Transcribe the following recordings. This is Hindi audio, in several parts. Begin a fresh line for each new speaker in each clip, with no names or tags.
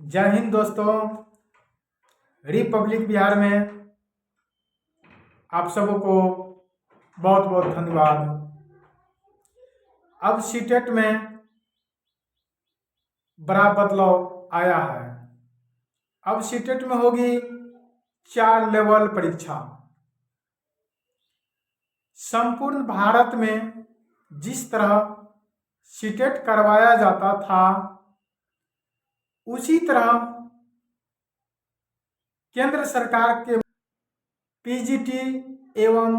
जय हिंद दोस्तों। रिपब्लिक बिहार में आप सबों को बहुत बहुत धन्यवाद। अब सीटेट में बड़ा बदलाव आया है। अब सीटेट में होगी 4 लेवल परीक्षा। संपूर्ण भारत में जिस तरह सीटेट करवाया जाता था उसी तरह केंद्र सरकार के पीजीटी एवं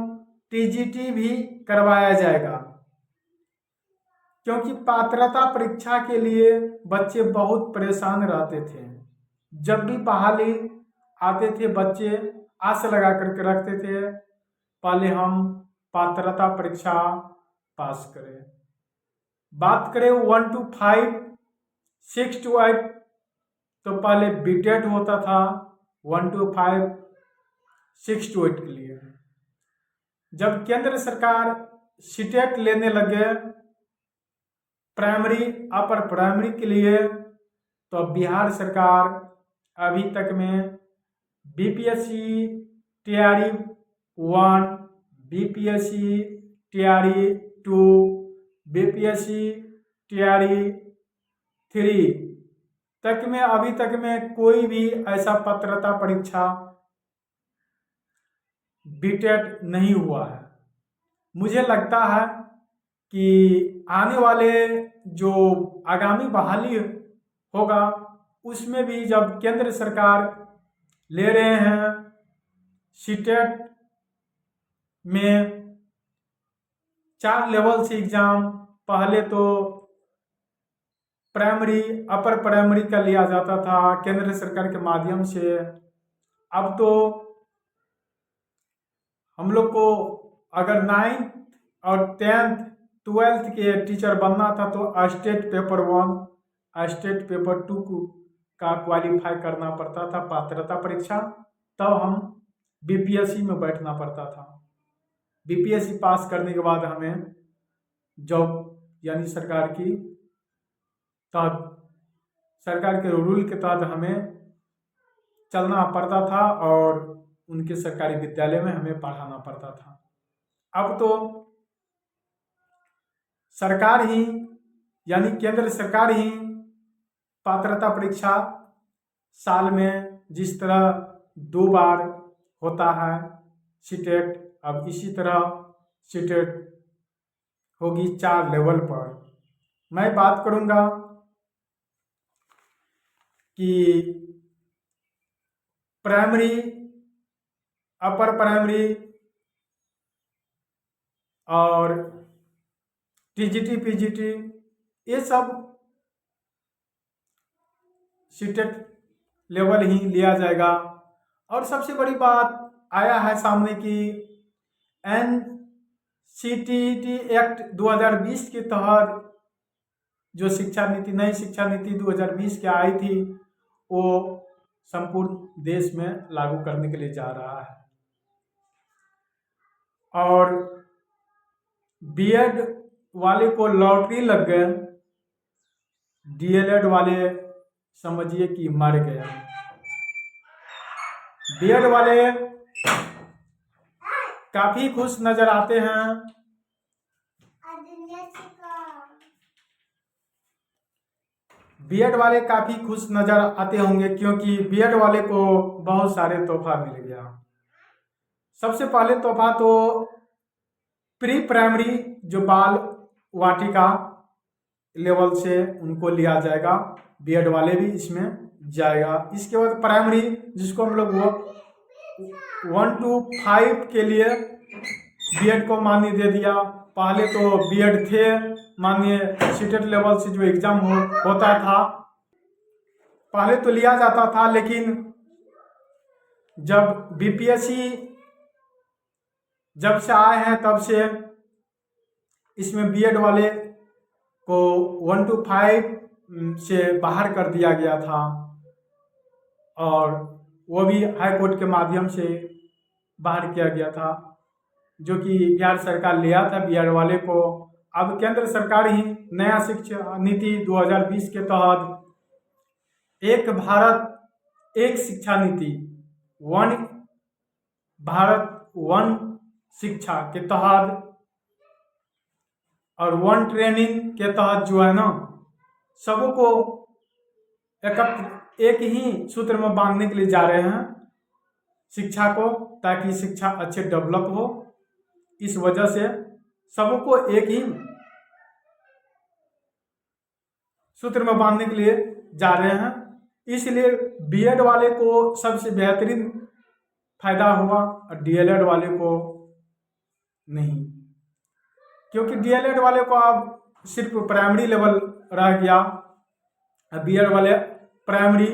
टीजीटी भी करवाया जाएगा, क्योंकि पात्रता परीक्षा के लिए बच्चे बहुत परेशान रहते थे। जब भी बहाली आते थे बच्चे आस लगा करके रखते थे पहले हम पात्रता परीक्षा पास करें। बात करें 1 to 5, 6 to 8 तो पहले बीटेट होता था 1 to 5, 6 to 8 के लिए। जब केंद्र सरकार सीटेट लेने लगे प्राइमरी अपर प्राइमरी के लिए, तो बिहार सरकार अभी तक में BPSC TRE 1, BPSC TRE 2, BPSC TRE 3 तक में अभी तक में कोई भी ऐसा पात्रता परीक्षा बीटेट नहीं हुआ है। मुझे लगता है कि आने वाले जो आगामी बहाली होगा उसमें भी जब केंद्र सरकार ले रहे हैं सीटेट में 4 लेवल से एग्जाम, पहले तो प्राइमरी अपर प्राइमरी का लिया जाता था केंद्र सरकार के माध्यम से। अब तो हम लोग को अगर 9th और 10th 12th के टीचर बनना था तो स्टेट पेपर 1 स्टेट पेपर 2 का क्वालिफाई करना पड़ता था पात्रता परीक्षा, तब हम बीपीएससी में बैठना पड़ता था। बीपीएससी पास करने के बाद हमें जॉब यानी सरकार की तहत सरकार के रूल के तहत हमें चलना पड़ता था और उनके सरकारी विद्यालय में हमें पढ़ाना पड़ता था। अब तो सरकार ही यानी केंद्र सरकार ही पात्रता परीक्षा साल में जिस तरह 2 बार होता है सीटेट, अब इसी तरह सीटेट होगी 4 लेवल पर। मैं बात करूंगा कि प्राइमरी अपर प्राइमरी और टीजीटी पीजीटी ये सब सीटेट लेवल ही लिया जाएगा। और सबसे बड़ी बात आया है सामने की एनसीटीटी एक्ट 2020 के तहत जो शिक्षा नीति नई शिक्षा नीति 2020 की आई थी वो संपूर्ण देश में लागू करने के लिए जा रहा है। और बीएड वाले को लॉटरी लग गए, डीएलएड वाले समझिए कि मर गया। बीएड वाले काफी खुश नजर आते हैं। बीएड वाले काफी खुश नजर आते होंगे क्योंकि बीएड वाले को बहुत सारे तोहफा मिल गया। सबसे पहले तोहफा तो प्री प्राइमरी जो बाल वाटिका लेवल से उनको लिया जाएगा, बीएड वाले भी इसमें जाएगा। इसके बाद प्राइमरी जिसको हम लोग 1 to 5 के लिए बीएड को मान्य दे दिया। पहले तो बीएड थे मान्य सीटेट लेवल से जो एग्जाम होता था पहले तो लिया जाता था, लेकिन जब बीपीएससी जब से आए हैं तब से इसमें बीएड वाले को 1 to 5 से बाहर कर दिया गया था और वो भी हाई कोर्ट के माध्यम से बाहर किया गया था, जो कि बिहार सरकार लिया था बीएड वाले को। अब केंद्र सरकार ही नया शिक्षा नीति 2020 के तहत एक भारत एक शिक्षा नीति, वन भारत वन शिक्षा के तहत और वन ट्रेनिंग के तहत जो है ना, सबको एक ही सूत्र में बांधने के लिए जा रहे हैं शिक्षा को, ताकि शिक्षा अच्छे डेवलप हो। इस वजह से सबको एक ही सूत्र में बांधने के लिए जा रहे हैं। इसलिए बीएड वाले को सबसे बेहतरीन फायदा हुआ और डीएलएड वाले को नहीं, क्योंकि डीएलएड वाले को अब सिर्फ प्राइमरी लेवल रह गया, बीएड वाले primary,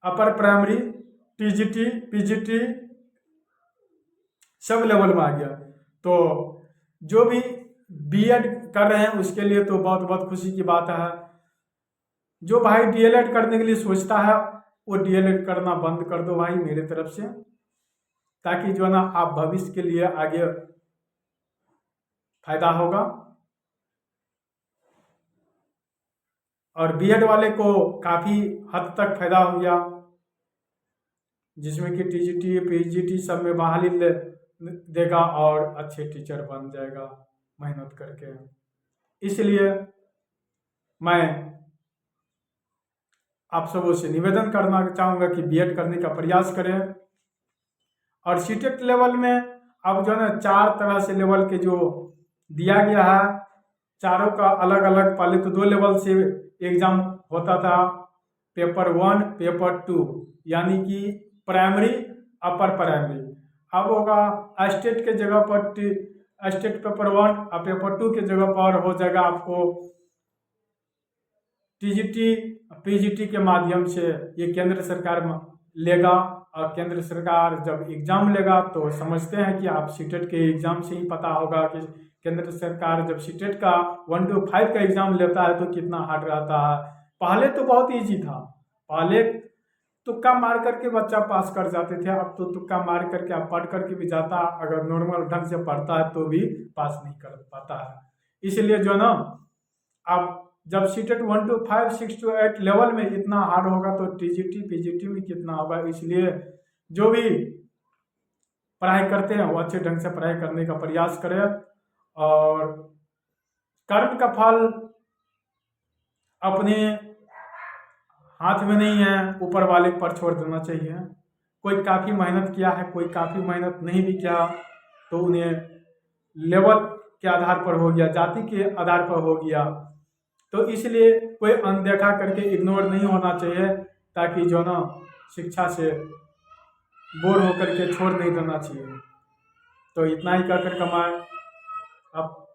upper primary, TGT, PGT sub level में आ गया। तो जो भी बीएड कर रहे हैं उसके लिए तो बहुत बहुत खुशी की बात है। जो भाई डीएलएड करने के लिए सोचता है वो डीएलएड करना बंद कर दो भाई मेरे तरफ से, ताकि जो है ना आप भविष्य के लिए आगे फायदा होगा। और बीएड वाले को काफ़ी हद तक फायदा हो गया, जिसमें कि टीजीटी पीजीटी सब में बहाली देगा और अच्छे टीचर बन जाएगा मेहनत करके। इसलिए मैं आप सबों से निवेदन करना चाहूँगा कि बीएड करने का प्रयास करें। और सीटेट लेवल में अब जो है ना 4 तरह से लेवल के जो दिया गया है, चारों का अलग अलग, पहले तो 2 लेवल से एग्जाम होता था, पेपर 1 पेपर 2, यानी कि प्राइमरी अपर प्राइमरी। अब होगा स्टेट के जगह पर स्टेट पेपर 1 और पेपर 2 के जगह पर हो जाएगा आपको टीजीटी पीजीटी के माध्यम से। ये केंद्र सरकार लेगा और केंद्र सरकार जब एग्जाम लेगा तो समझते हैं कि आप सीटेट के एग्जाम से ही पता होगा कि केंद्र सरकार जब सीटेट का 1 to 5 का एग्जाम लेता है तो कितना हार्ड रहता है। पहले तो बहुत इजी था, पहले तुक्का मार करके बच्चा पास कर जाते थे, अब तो तुक्का मार करके आप पढ़ करके भी जाता, अगर नॉर्मल ढंग से पढ़ता है तो भी पास नहीं कर पाता है। इसलिए जो ना आप जब सीटेट 1 to 5 6 to 8 लेवल में इतना हार्ड होगा तो टीजीटी पीजीटी में कितना होगा। इसलिए जो भी पढ़ाई करते हैं वो अच्छे ढंग से पढ़ाई करने का प्रयास करें। और कर्म का फल अपने हाथ में नहीं है, ऊपर वाले पर छोड़ देना चाहिए। कोई काफ़ी मेहनत किया है, कोई काफ़ी मेहनत नहीं भी किया, तो उन्हें लेवल के आधार पर हो गया, जाति के आधार पर हो गया, तो इसलिए कोई अनदेखा करके इग्नोर नहीं होना चाहिए, ताकि जो ना शिक्षा से बोर होकर के छोड़ नहीं देना चाहिए। तो इतना ही कर कमाए। अब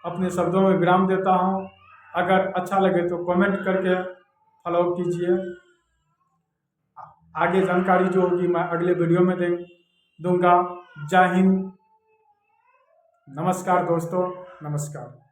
अपने शब्दों में विराम देता हूँ। अगर अच्छा लगे तो कमेंट करके फॉलो कीजिए। आगे जानकारी जो होगी मैं अगले वीडियो में दूंगा। जय हिंद, नमस्कार दोस्तों, नमस्कार।